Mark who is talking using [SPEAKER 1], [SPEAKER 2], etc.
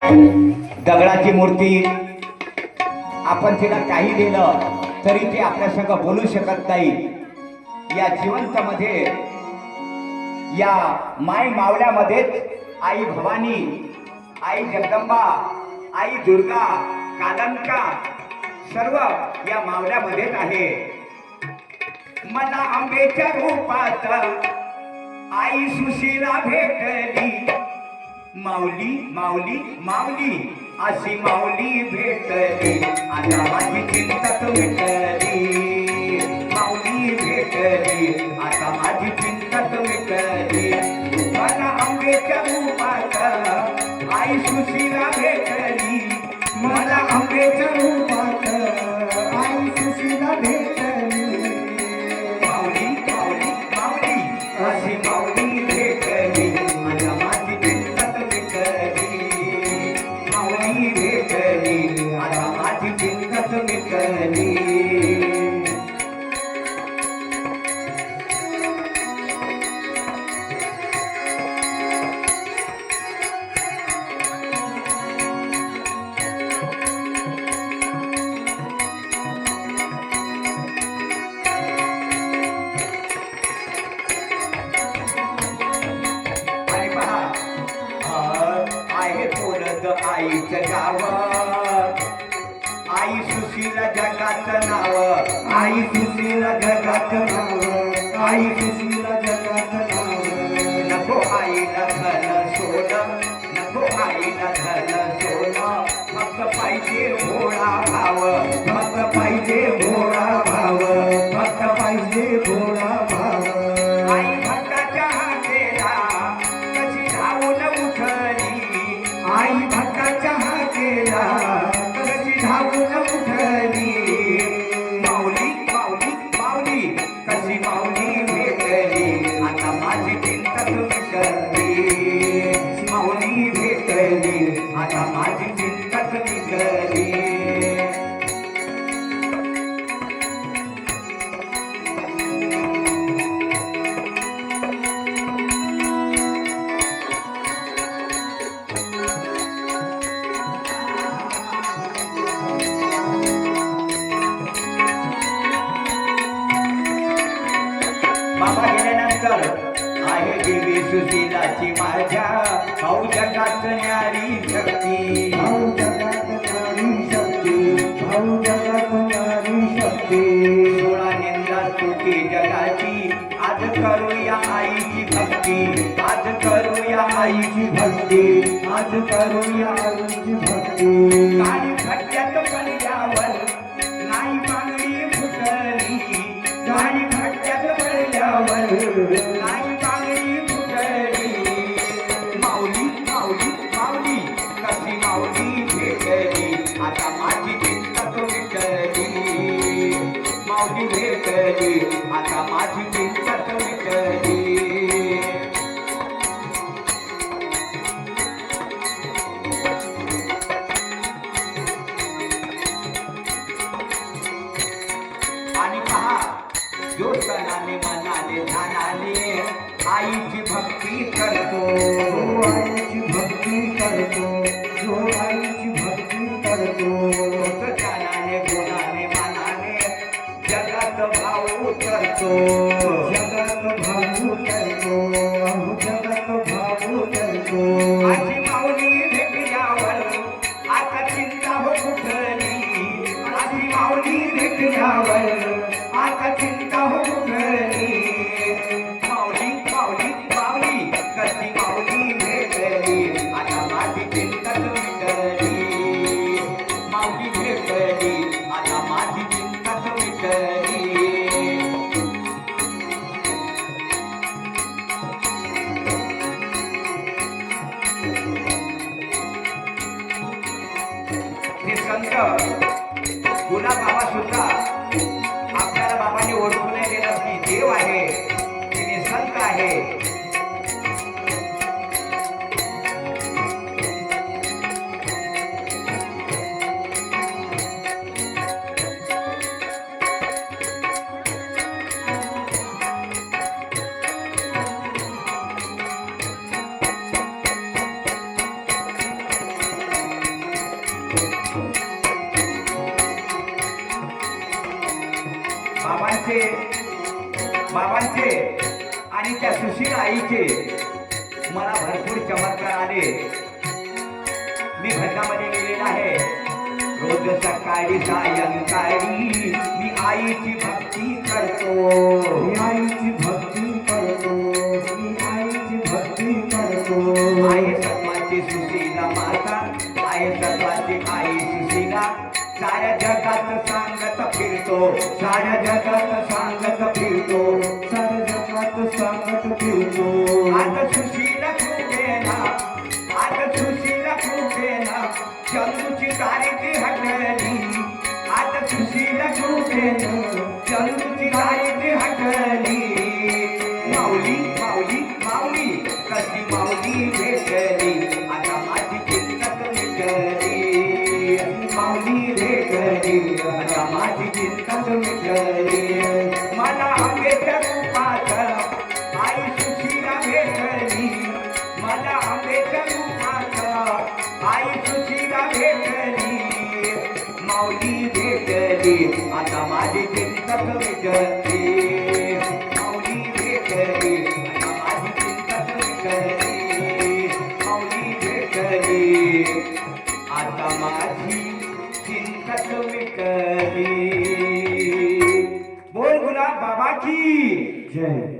[SPEAKER 1] दगडाची मूर्ती, आपण तिला काही दिलं तरी ती आपल्या संग बोलू शकत नाही. या जिवंत मध्ये, या माय मावल्यामध्येच आई भवानी, आई जगदंबा, आई दुर्गा, कालंका सर्व या मावल्यामध्येच आहे. मला आंबेच्या रूपात आई सुशीला भेटली. माऊली माऊली माऊली अशी माऊली भेटली. आता माझी चिंताच मिटली. माऊली भेटली, आता माझी चिंताच मिटली. मला आंबेच्या रूपात आई सुशीला भेटली. मला आंबेच्या रूपात आई सुशीला भेटली. माऊली माऊली माऊली अशी माऊली भेटली. आता माझी चिंताच मिटली. माऊली भेटली, आता माझी चिंताच मिटली. आईचं गाव, आई सुशीला जगाचं नाव. आई सुशीला जगाचं नाव. आई सुशीला जगाचं नाव. नको आईला धन सोनं, नको आईला धन सोनं. फक्त पाहिजे भोळा भाव, फक्त पाहिजे भोळा भाव, फक्त पाहिजे भोळा भाव. आई भक्ताच्या हाकेला कशी धावून उठली. आई भक्ताच्या हाकेला कशी धावून उठली. माऊली माऊली माऊली कशी माऊली भेटली. आता माझी चिंताच मिटली. माऊली भेटली, आता माझी चिंताच मिटली. बाबा गेल्यानंतर आहे देवी सुशीलाची माझ्या. भाऊ जगात न्यारी शक्ती. भाऊ जगात न्यारी शक्ती. भाऊ जगात न्यारी शक्ती. सोळा निंदा स्तुती जगाची. आज करूया आईची भक्ती. आज करूया आईची भक्ती. आज करूया आईची भक्ती. काळी खड्ड्यात पडल्यावर नाही बांगडी फुटली. काळी खड्ड्यात पडल्यावर नाही बांगडी फुटली. माऊली माऊली माऊली कशी माऊली भेटली. आता माझी चिंताच मिटली. माऊली भेटली, आता माझी चिंताच मिटली. आणि पहा, जो सणाने मनाने ध्यानाने आईची भक्ती करतो. आईची भक्ती करतो. जो आईची भक्ती करतो. सणाने गुणाने मनाने जगात भाव उतरतो. जगात भाव उतरतो. जगात भाव उतरतो. आजी माऊली भेटल्यावर आता चिंता हो कुठली. आजी माऊली भेटल्यावर आता चिंता हो कुठली. माऊली माऊली माऊली कशी माऊली भेटली. आता माझी चिंताच मिटली. माऊली भेटली, आता माझी चिंताच मिटली. हे संत गुलाबाबा सुद्धा आपल्याला बाबांनी ओळखून नाही दिलं की देव आहे, तिने संत आहे. बाबांचे बाबांचे आणि त्या सुशील आईचे मला भरपूर चमत्कार आले. मी भजनामध्ये लिहिलेलं आहे, रोज सकाळी सायंकाळी मी आईची भक्ती करतो,
[SPEAKER 2] मी आईची भक्ती करतो, मी आईची भक्ती करतो.
[SPEAKER 1] आई सत्वाची सुशीला माता, आई सत्वाची आई सुशीला, साऱ्या जगात सांगत फिरतो, साऱ्या जगात सांगत फिरतो,
[SPEAKER 2] साऱ्या जगात सांगत फिरतो.
[SPEAKER 1] आता सुशीला कृपेना, आता सुशीला कृपेना चंदूची तारीख हटली, आता सुशीला कृपेना चंदूची तारीख हटली. माऊली माऊली माऊली कशी माऊली भेटली, आता माझी चिंतक मिटली, माऊली भेटली, आता माझी चिंतक मिटली. मला आंबेच्या रूपात आई सुशीला भेटली, मला आंबेच्या रूपात आई सुशीला भेटली, माऊली भेटली, आता माझी चिंतक मिटली, माऊली भेटली, आता माझी चिंतक मिटली, माऊली भेटली, आता माझी चिंतक मिटली. बोल गुलाब बाबा की
[SPEAKER 2] जय.